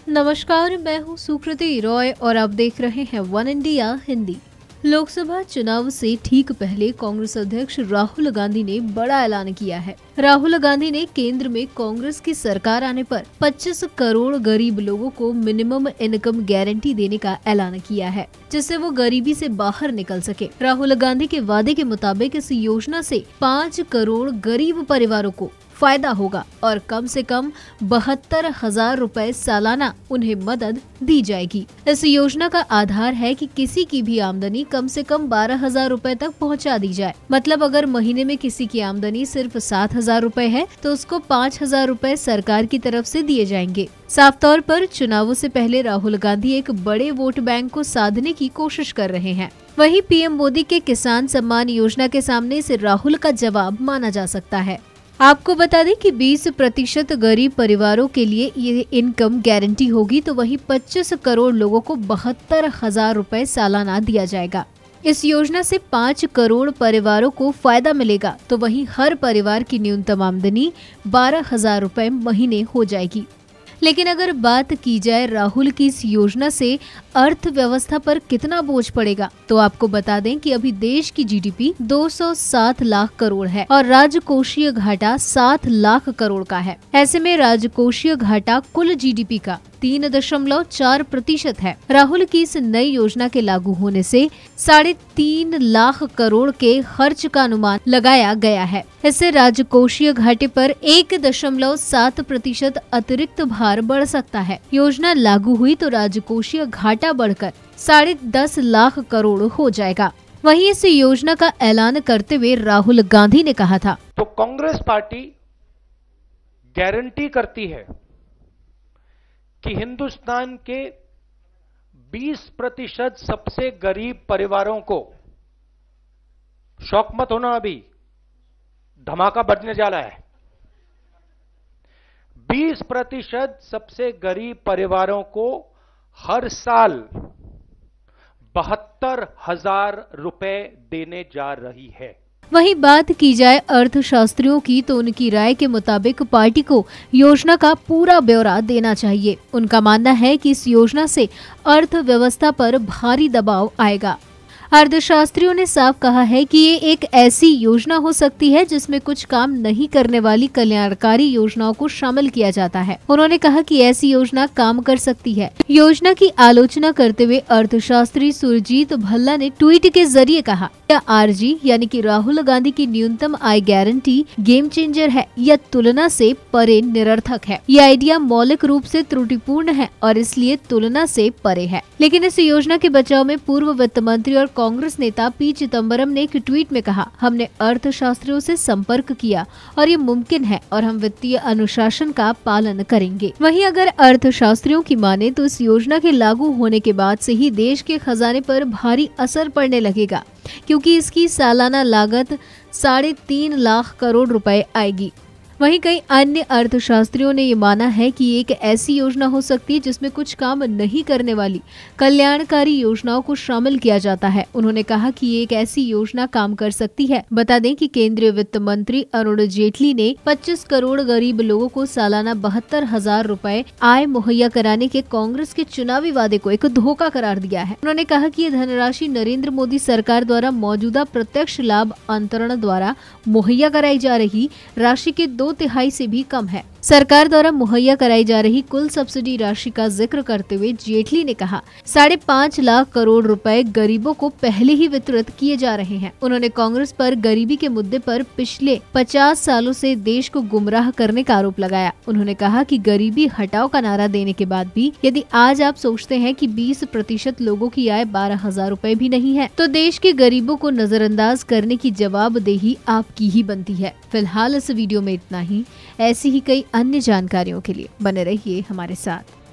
नमस्कार, मैं हूँ सुकृति रॉय और आप देख रहे हैं वन इंडिया हिंदी। लोकसभा चुनाव से ठीक पहले कांग्रेस अध्यक्ष राहुल गांधी ने बड़ा ऐलान किया है। राहुल गांधी ने केंद्र में कांग्रेस की सरकार आने पर 25 करोड़ गरीब लोगों को मिनिमम इनकम गारंटी देने का ऐलान किया है, जिससे वो गरीबी से बाहर निकल सके। राहुल गांधी के वादे के मुताबिक इस योजना से 5 करोड़ गरीब परिवारों को फायदा होगा और कम से कम 72,000 रुपए सालाना उन्हें मदद दी जाएगी। इस योजना का आधार है कि किसी की भी आमदनी कम से कम 12,000 रुपए तक पहुंचा दी जाए। मतलब अगर महीने में किसी की आमदनी सिर्फ 7,000 रुपए है तो उसको 5,000 रुपए सरकार की तरफ से दिए जाएंगे। साफ तौर पर चुनावों से पहले राहुल गांधी एक बड़े वोट बैंक को साधने की कोशिश कर रहे हैं। वहीं पीएम मोदी के किसान सम्मान योजना के सामने इसे राहुल का जवाब माना जा सकता है। आपको बता दें कि 20% गरीब परिवारों के लिए ये इनकम गारंटी होगी, तो वहीं 25 करोड़ लोगों को 72,000 रुपए सालाना दिया जाएगा। इस योजना से 5 करोड़ परिवारों को फायदा मिलेगा, तो वहीं हर परिवार की न्यूनतम आमदनी 12,000 रुपए महीने हो जाएगी। लेकिन अगर बात की जाए राहुल की इस योजना से अर्थव्यवस्था पर कितना बोझ पड़ेगा, तो आपको बता दें कि अभी देश की जीडीपी 207 लाख करोड़ है और राजकोषीय घाटा 7 लाख करोड़ का है। ऐसे में राजकोषीय घाटा कुल जीडीपी का 3.4% है। राहुल की इस नई योजना के लागू होने से 3.5 लाख करोड़ के खर्च का अनुमान लगाया गया है। इससे राजकोषीय घाटे पर 1.7% अतिरिक्त भार बढ़ सकता है। योजना लागू हुई तो राजकोषीय घाटा बढ़कर 10.5 लाख करोड़ हो जाएगा। वहीं इस योजना का ऐलान करते हुए राहुल गांधी ने कहा था, तो कांग्रेस पार्टी गारंटी करती है कि हिंदुस्तान के 20% सबसे गरीब परिवारों को, शौक मत होना, अभी धमाका बजने जा रहा है, 20% सबसे गरीब परिवारों को हर साल 72,000 रुपए देने जा रही है। वहीं बात की जाए अर्थशास्त्रियों की, तो उनकी राय के मुताबिक पार्टी को योजना का पूरा ब्यौरा देना चाहिए। उनका मानना है कि इस योजना से अर्थव्यवस्था पर भारी दबाव आएगा। अर्थशास्त्रियों ने साफ कहा है कि ये एक ऐसी योजना हो सकती है जिसमें कुछ काम नहीं करने वाली कल्याणकारी योजनाओं को शामिल किया जाता है। उन्होंने कहा कि ऐसी योजना काम कर सकती है। योजना की आलोचना करते हुए अर्थशास्त्री सुरजीत भल्ला ने ट्वीट के जरिए कहा, या आरजी यानी कि राहुल गांधी की न्यूनतम आय गारंटी गेम चेंजर है या तुलना से परे निरर्थक है। ये आइडिया मौलिक रूप से त्रुटिपूर्ण है और इसलिए तुलना से परे है। लेकिन इस योजना के बचाव में पूर्व वित्त मंत्री और कांग्रेस नेता पी चिदंबरम ने एक ट्वीट में कहा, हमने अर्थशास्त्रियों से संपर्क किया और ये मुमकिन है और हम वित्तीय अनुशासन का पालन करेंगे। वहीं अगर अर्थशास्त्रियों की माने तो इस योजना के लागू होने के बाद से ही देश के खजाने पर भारी असर पड़ने लगेगा, क्योंकि इसकी सालाना लागत 3.5 लाख करोड़ रुपए आएगी। वहीं कई अन्य अर्थशास्त्रियों ने ये माना है कि एक ऐसी योजना हो सकती है जिसमें कुछ काम नहीं करने वाली कल्याणकारी योजनाओं को शामिल किया जाता है। उन्होंने कहा कि ये एक ऐसी योजना काम कर सकती है। बता दें कि केंद्रीय वित्त मंत्री अरुण जेटली ने 25 करोड़ गरीब लोगों को सालाना 72,000 रुपए आय मुहैया कराने के कांग्रेस के चुनावी वादे को एक धोखा करार दिया है। उन्होंने कहा कि ये धनराशि नरेंद्र मोदी सरकार द्वारा मौजूदा प्रत्यक्ष लाभ अंतरण द्वारा मुहैया कराई जा रही राशि के 2/3 से भी कम है। सरकार द्वारा मुहैया कराई जा रही कुल सब्सिडी राशि का जिक्र करते हुए जेटली ने कहा, 5.5 लाख करोड़ रुपए गरीबों को पहले ही वितरित किए जा रहे हैं। उन्होंने कांग्रेस पर गरीबी के मुद्दे पर पिछले 50 सालों से देश को गुमराह करने का आरोप लगाया। उन्होंने कहा कि गरीबी हटाओ का नारा देने के बाद भी यदि आज आप सोचते हैं कि 20% लोगों की आय 12,000 रुपए भी नहीं है, तो देश के गरीबों को नजरअंदाज करने की जवाबदेही आपकी ही बनती है। फिलहाल इस वीडियो में इतना ही। ऐसी ही कई अन्य जानकारियों के लिए बने रहिए हमारे साथ।